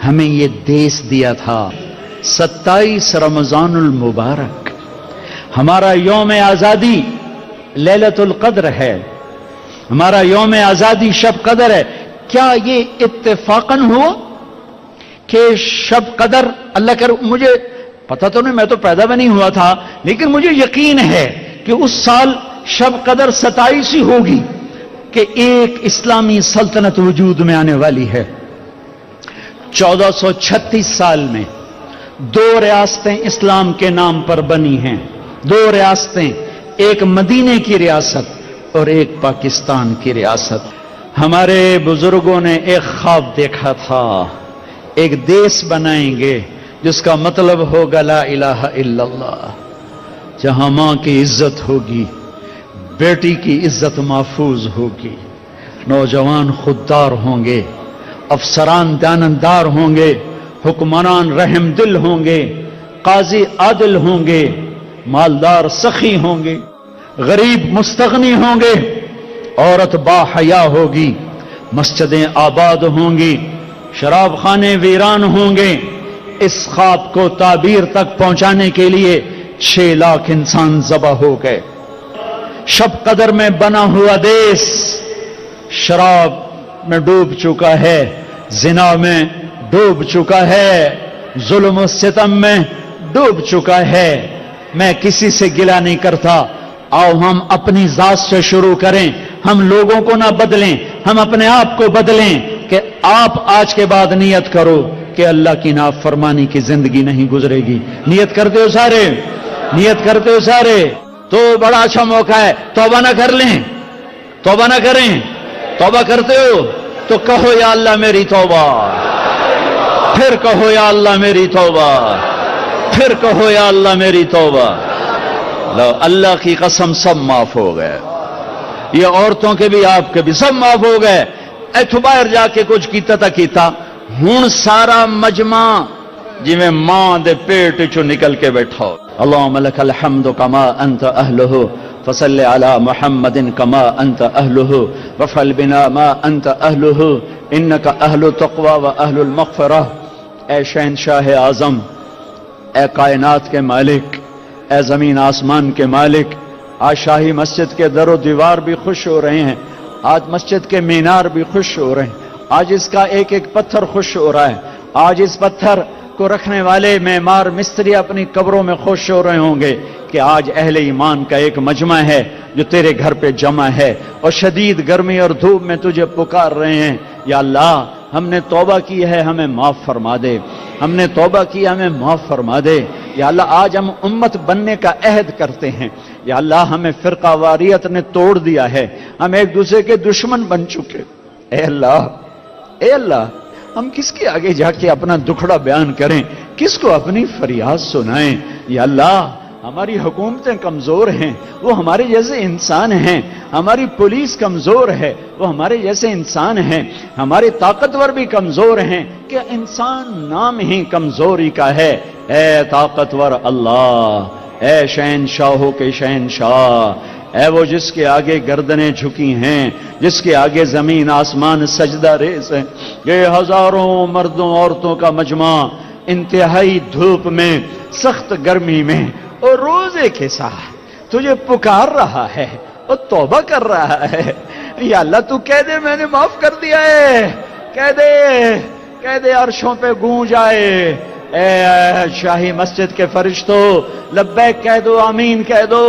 ہمیں یہ دیس دیا تھا. 27 رمضان المبارک ہمارا یوم آزادی لیلۃ القدر ہے، ہمارا یوم آزادی شب قدر ہے. کیا یہ اتفاقاً ہوا کہ شب قدر، اللہ کر، مجھے پتہ تو نہیں، میں تو پیدا بھی نہیں ہوا تھا، لیکن مجھے یقین ہے کہ اس سال شب قدر 27 ہی ہوگی کہ ایک اسلامی سلطنت وجود میں آنے والی ہے. 1436 سال میں 2 ریاستیں اسلام کے نام پر بنی ہیں، 2 ریاستیں، ایک مدینے کی ریاست اور ایک پاکستان کی ریاست. ہمارے بزرگوں نے ایک خواب دیکھا تھا، ایک دیس بنائیں گے جس کا مطلب ہوگا لا الہ الا اللہ، جہاں ماں کی عزت ہوگی، بیٹی کی عزت محفوظ ہوگی، نوجوان خوددار ہوں گے، افسران دیانتدار ہوں گے، حکمران رحم دل ہوں گے، قاضی عادل ہوں گے، مالدار سخی ہوں گے، غریب مستغنی ہوں گے، عورت با حیا ہوگی، مسجدیں آباد ہوں گی، شراب خانے ویران ہوں گے. اس خواب کو تعبیر تک پہنچانے کے لیے 6 لاکھ انسان ذبح ہو گئے. شب قدر میں بنا ہوا دیس شراب میں ڈوب چکا ہے، زنا میں ڈوب چکا ہے، ظلم و ستم میں ڈوب چکا ہے. میں کسی سے گلہ نہیں کرتا، آؤ ہم اپنی ذات سے شروع کریں. ہم لوگوں کو نہ بدلیں، ہم اپنے آپ کو بدلیں کہ آپ آج کے بعد نیت کرو کہ اللہ کی نافرمانی کی زندگی نہیں گزرے گی. نیت کرتے ہو سارے؟ نیت کرتے ہو سارے؟ تو بڑا اچھا موقع ہے، توبہ نہ کر لیں، توبہ نہ کریں. توبہ کرتے ہو تو کہو یا اللہ میری توبہ، پھر کہو یا اللہ میری توبہ، پھر کہو یا اللہ میری توبہ. لو اللہ کی قسم سب معاف ہو گئے، یہ عورتوں کے بھی آپ کے بھی سب معاف ہو گئے. ایتھو باہر جا کے کچھ کیتا تا کیتا، ہون سارا مجمع جی میں ماں دے پیٹ چو نکل کے بیٹھا ہو. اللہم لک الحمد کما انت اہلہ فصل علی محمد کما انت اہلہ وفعل بنا ما انت اہلہ انک اہل تقوی و اہل المغفرہ. اے شہنشاہ اعظم، اے کائنات کے مالک، اے زمین آسمان کے مالک، آج شاہی مسجد کے در و دیوار بھی خوش ہو رہے ہیں، آج مسجد کے مینار بھی خوش ہو رہے ہیں، آج اس کا ایک ایک پتھر خوش ہو رہا ہے، آج اس پتھر کو رکھنے والے معمار مستری اپنی قبروں میں خوش ہو رہے ہوں گے کہ آج اہل ایمان کا ایک مجمع ہے جو تیرے گھر پہ جمع ہے اور شدید گرمی اور دھوپ میں تجھے پکار رہے ہیں. یا اللہ ہم نے توبہ کی ہے، ہمیں معاف فرما دے، ہم نے توبہ کی، ہمیں معاف فرما دے. یا اللہ آج ہم امت بننے کا عہد کرتے ہیں. یا اللہ ہمیں فرقہ واریت نے توڑ دیا ہے، ہم ایک دوسرے کے دشمن بن چکے. اے اللہ، اے اللہ، ہم کس کے آگے جا کے اپنا دکھڑا بیان کریں، کس کو اپنی فریاد سنائیں. یا اللہ ہماری حکومتیں کمزور ہیں، وہ ہمارے جیسے انسان ہیں، ہماری پولیس کمزور ہے، وہ ہمارے جیسے انسان ہیں، ہمارے طاقتور بھی کمزور ہیں کہ انسان نام ہی کمزوری کا ہے. اے طاقتور اللہ، اے شہنشاہوں کے شہنشاہ، اے وہ جس کے آگے گردنیں جھکی ہیں، جس کے آگے زمین آسمان سجدہ ریز ہے. یہ ہزاروں مردوں عورتوں کا مجمع انتہائی دھوپ میں، سخت گرمی میں اور روزے کے ساتھ تجھے پکار رہا ہے اور توبہ کر رہا ہے. یا اللہ تو کہہ دے میں نے معاف کر دیا ہے، کہہ دے کہہ دے عرشوں پہ گونج آئے، اے شاہی مسجد کے فرشتوں لبیک کہہ دو، آمین کہہ دو۔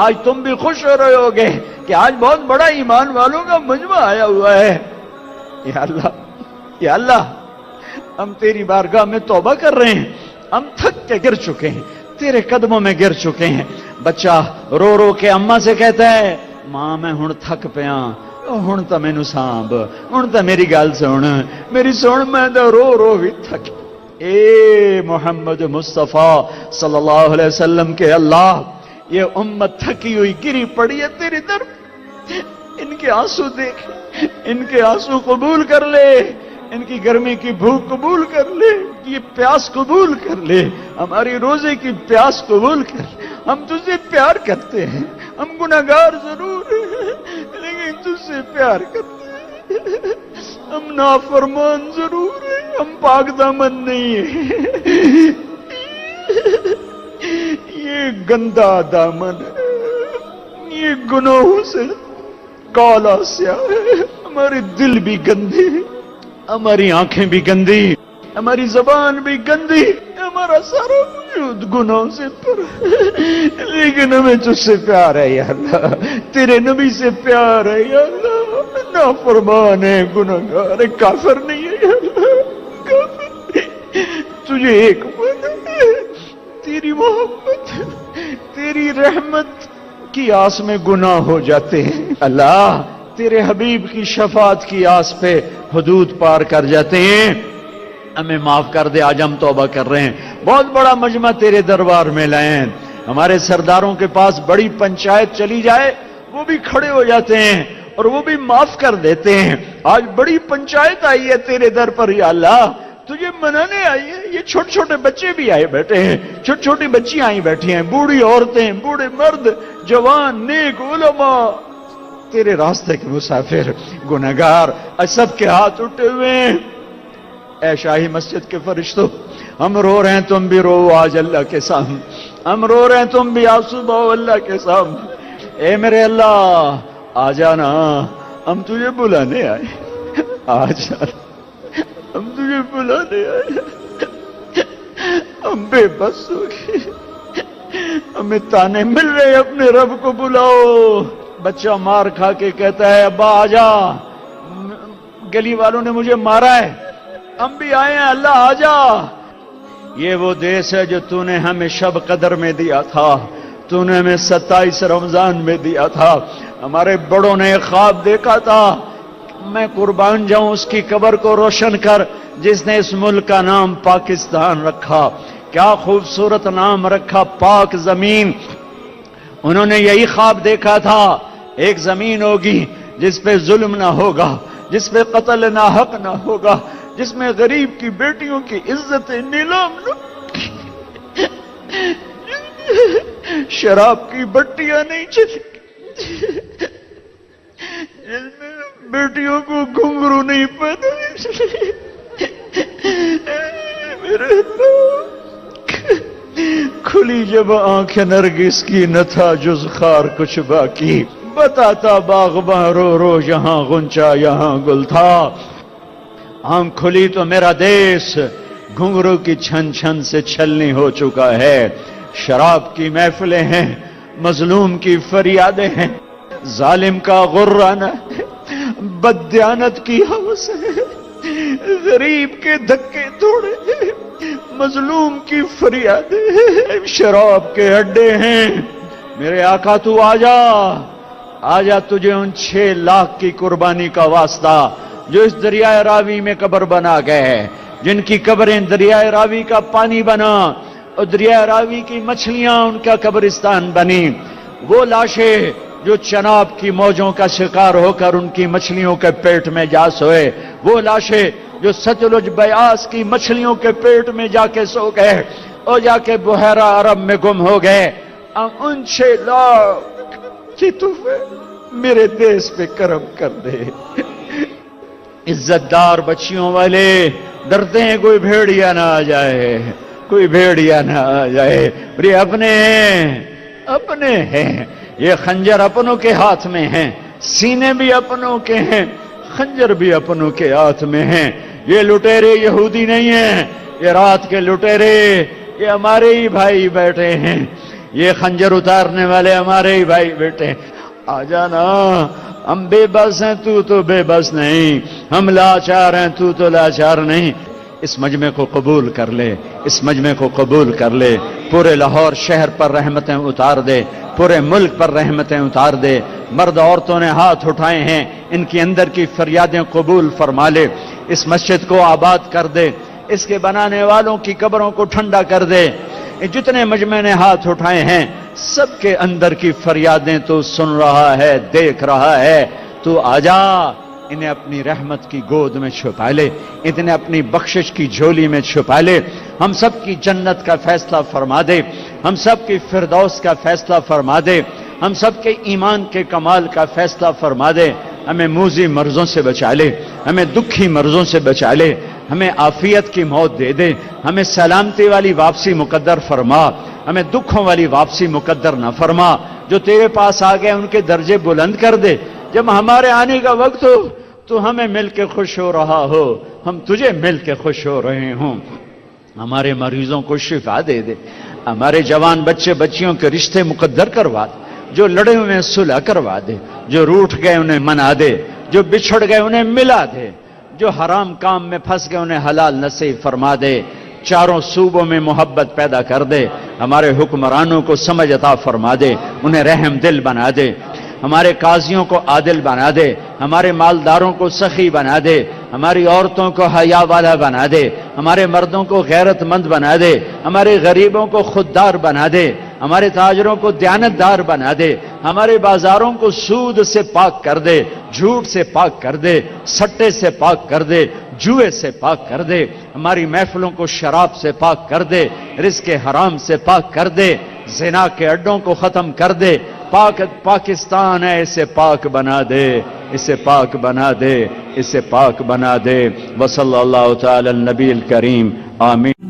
آج تم بھی خوش ہو رہے ہوگے کہ آج بہت بڑا ایمان والوں کا مجمع آیا ہوا ہے۔ یا اللہ، یا اللہ، ہم تیری بارگاہ میں توبہ کر رہے ہیں، ہم تھک کے گر چکے ہیں، تیرے قدموں میں گر چکے ہیں۔ بچہ رو رو کے اماں سے کہتا ہے، ماں میں ہن تھک پیا، ہن تو مینوں سانب، ہن تو میری گل سن، میری سن، میں تو رو رو بھی تھک۔ اے محمد مصطفیٰ صلی اللہ علیہ وسلم کے اللہ، یہ امت تھکی ہوئی گری پڑی ہے تیری طرف، ان کے آنسو دیکھ، ان کے آنسو قبول کر لے، ان کی گرمی کی بھوک قبول کر لے، یہ پیاس قبول کر لے، ہماری روزے کی پیاس قبول کر لے۔ ہم تجھے پیار کرتے ہیں، ہم گناہگار ضرور ہیں لیکن تجھ سے پیار کرتے ہیں۔ ہم نافرمان ضرور ہیں، ہم پاک دامن نہیں ہیں۔ یہ گندا دامن ہے، یہ گناہوں سے کالا سیاہ ہے، ہمارے دل بھی گندے ہیں، ہماری آنکھیں بھی گندی، ہماری زبان بھی گندی، ہمارا سارا وجود گناہوں سے پر ہے، لیکن ہمیں تجھ سے پیار ہے یا اللہ، تیرے نبی سے پیار ہے یا اللہ۔ نافرمان ہے، گناہگار ہے، کافر نہیں ہے یا اللہ، کافر نہیں۔ تجھے ایک من ہے، تیری محبت، تیری رحمت کی آس میں گناہ ہو جاتے ہیں اللہ، تیرے حبیب کی شفاعت کی آس پہ حدود پار کر جاتے ہیں، ہمیں معاف کر دے۔ آج ہم توبہ کر رہے ہیں، بہت بڑا مجمع تیرے دربار میں لائے ہیں، ہمارے سرداروں کے پاس بڑی پنچایت چلی جائے وہ بھی کھڑے ہو جاتے ہیں اور وہ بھی معاف کر دیتے ہیں۔ آج بڑی پنچایت آئی ہے تیرے در پر یا اللہ، تجھے منانے آئی ہے، یہ چھوٹے چھوٹے بچے بھی آئے بیٹھے ہیں، چھوٹی چھوٹی بچیاں آئی بیٹھی ہیں، بوڑھی عورتیں، بوڑھے مرد، جوان، نیک علماء، تیرے راستے کے مسافر، گنہگار، سب کے ہاتھ اٹھے ہوئے ہیں۔ اے شاہی مسجد کے فرشتوں، ہم رو رہے ہیں، تم بھی رو آج اللہ کے سامنے، ہم رو رہے ہیں، تم بھی آنسو بہو اللہ کے سامنے۔ اے میرے اللہ، آ جانا، ہم تجھے بلانے آئے، آ جانا، ہم تجھے بلانے آئے، ہم بے بس ہو گئے، ہمیں تانے مل رہے، اپنے رب کو بلاؤ۔ بچہ مار کھا کے کہتا ہے، ابا آ جا، گلی والوں نے مجھے مارا ہے، ہم بھی آئے ہیں، اللہ آ جا۔ یہ وہ دیس ہے جو تو نے ہمیں شب قدر میں دیا تھا، تو نے ہمیں 27 رمضان میں دیا تھا۔ ہمارے بڑوں نے ایک خواب دیکھا تھا، میں قربان جاؤں اس کی قبر کو روشن کر جس نے اس ملک کا نام پاکستان رکھا۔ کیا خوبصورت نام رکھا، پاک زمین۔ انہوں نے یہی خواب دیکھا تھا، ایک زمین ہوگی جس پہ ظلم نہ ہوگا، جس پہ قتل نہ حق نہ ہوگا، جس میں غریب کی بیٹیوں کی عزت نیلام نہ، شراب کی بٹیاں نہیں چلے، جس میں بیٹیوں کو گھنگرو نہیں پہنے، میرے اللہ، کھلی جب آنکھ نرگس کی نہ تھا جز خار کچھ باقی، بتاتا باغباں رو رو یہاں غنچہ یہاں گل تھا۔ آنکھ کھلی تو میرا دیس گھنگرو کی چھن چھن سے چھلنی ہو چکا ہے، شراب کی محفلیں ہیں، مظلوم کی فریادیں ہیں، ظالم کا غرانہ ہے، بددیانت کی ہوس ہے، غریب کے دھکے توڑے ہیں، مظلوم کی فریادیں ہیں، شراب کے اڈے ہیں۔ میرے آقا تو آجا، آجا، تجھے ان 6 لاکھ کی قربانی کا واسطہ جو اس دریائے راوی میں قبر بنا گئے ہیں، جن کی قبریں دریائے راوی کا پانی بنا اور دریائے راوی کی مچھلیاں ان کا قبرستان بنی، وہ لاشیں جو چناب کی موجوں کا شکار ہو کر ان کی مچھلیوں کے پیٹ میں جا سوئے، وہ لاشیں جو ستلج بیاس کی مچھلیوں کے پیٹ میں جا کے سو گئے اور جا کے بحیرہ عرب میں گم ہو گئے، ان 6 لاکھ کی تحفے میرے دیس پہ کرم کر دے۔ عزت دار بچیوں والے ڈرتے ہیں کوئی بھیڑیا نہ آ جائے، کوئی بھیڑیا نہ آ جائے، یہ اپنے ہیں، اپنے ہیں، یہ خنجر اپنوں کے ہاتھ میں ہیں، سینے بھی اپنوں کے ہیں، خنجر بھی اپنوں کے ہاتھ میں ہیں۔ یہ لٹیرے یہودی نہیں ہیں، یہ رات کے لٹیرے یہ ہمارے ہی بھائی بیٹھے ہیں، یہ خنجر اتارنے والے ہمارے ہی بھائی بیٹھے ہیں۔ آ جانا، ہم بے بس ہیں، تو بے بس نہیں، ہم لاچار ہیں، تو لاچار نہیں۔ اس مجمع کو قبول کر لے، اس مجمع کو قبول کر لے، پورے لاہور شہر پر رحمتیں اتار دے، پورے ملک پر رحمتیں اتار دے۔ مرد عورتوں نے ہاتھ اٹھائے ہیں، ان کی اندر کی فریادیں قبول فرما لے، اس مسجد کو آباد کر دے، اس کے بنانے والوں کی قبروں کو ٹھنڈا کر دے۔ جتنے مجمع نے ہاتھ اٹھائے ہیں سب کے اندر کی فریادیں تو سن رہا ہے، دیکھ رہا ہے، تو آجا انہیں اپنی رحمت کی گود میں چھپا لے، انہیں اپنی بخشش کی جھولی میں چھپا لے۔ ہم سب کی جنت کا فیصلہ فرما دے، ہم سب کی فردوس کا فیصلہ فرما دے، ہم سب کے ایمان کے کمال کا فیصلہ فرما دے۔ ہمیں موذی مرضوں سے بچا لے، ہمیں دکھی مرضوں سے بچا لے، ہمیں عافیت کی موت دے دے، ہمیں سلامتی والی واپسی مقدر فرما، ہمیں دکھوں والی واپسی مقدر نہ فرما۔ جو تیرے پاس آ گئے ان کے درجے بلند کر دے، جب ہمارے آنے کا وقت ہو تو ہمیں مل کے خوش ہو رہا ہو، ہم تجھے مل کے خوش ہو رہے ہوں۔ ہمارے مریضوں کو شفا دے دے، ہمارے جوان بچے بچیوں کے رشتے مقدر کروا دے، جو لڑے ہوئے صلح کروا دے، جو روٹھ گئے انہیں منا دے، جو بچھڑ گئے انہیں ملا دے، جو حرام کام میں پھنس گئے انہیں حلال نصیب فرما دے، چاروں صوبوں میں محبت پیدا کر دے، ہمارے حکمرانوں کو سمجھ عطا فرما دے، انہیں رحم دل بنا دے، ہمارے قاضیوں کو عادل بنا دے، ہمارے مالداروں کو سخی بنا دے، ہماری عورتوں کو حیا والا بنا دے، ہمارے مردوں کو غیرت مند بنا دے، ہمارے غریبوں کو خوددار بنا دے، ہمارے تاجروں کو دیانتدار بنا دے، ہمارے بازاروں کو سود سے پاک کر دے، جھوٹ سے پاک کر دے، سٹے سے پاک کر دے، جوئے سے پاک کر دے، ہماری محفلوں کو شراب سے پاک کر دے، رزق حرام سے پاک کر دے، زنا کے اڈوں کو ختم کر دے، پاکستان ہے اسے پاک بنا دے، اسے پاک بنا دے، اسے پاک بنا دے۔ وصلی اللہ تعالی النبی الکریم، آمین۔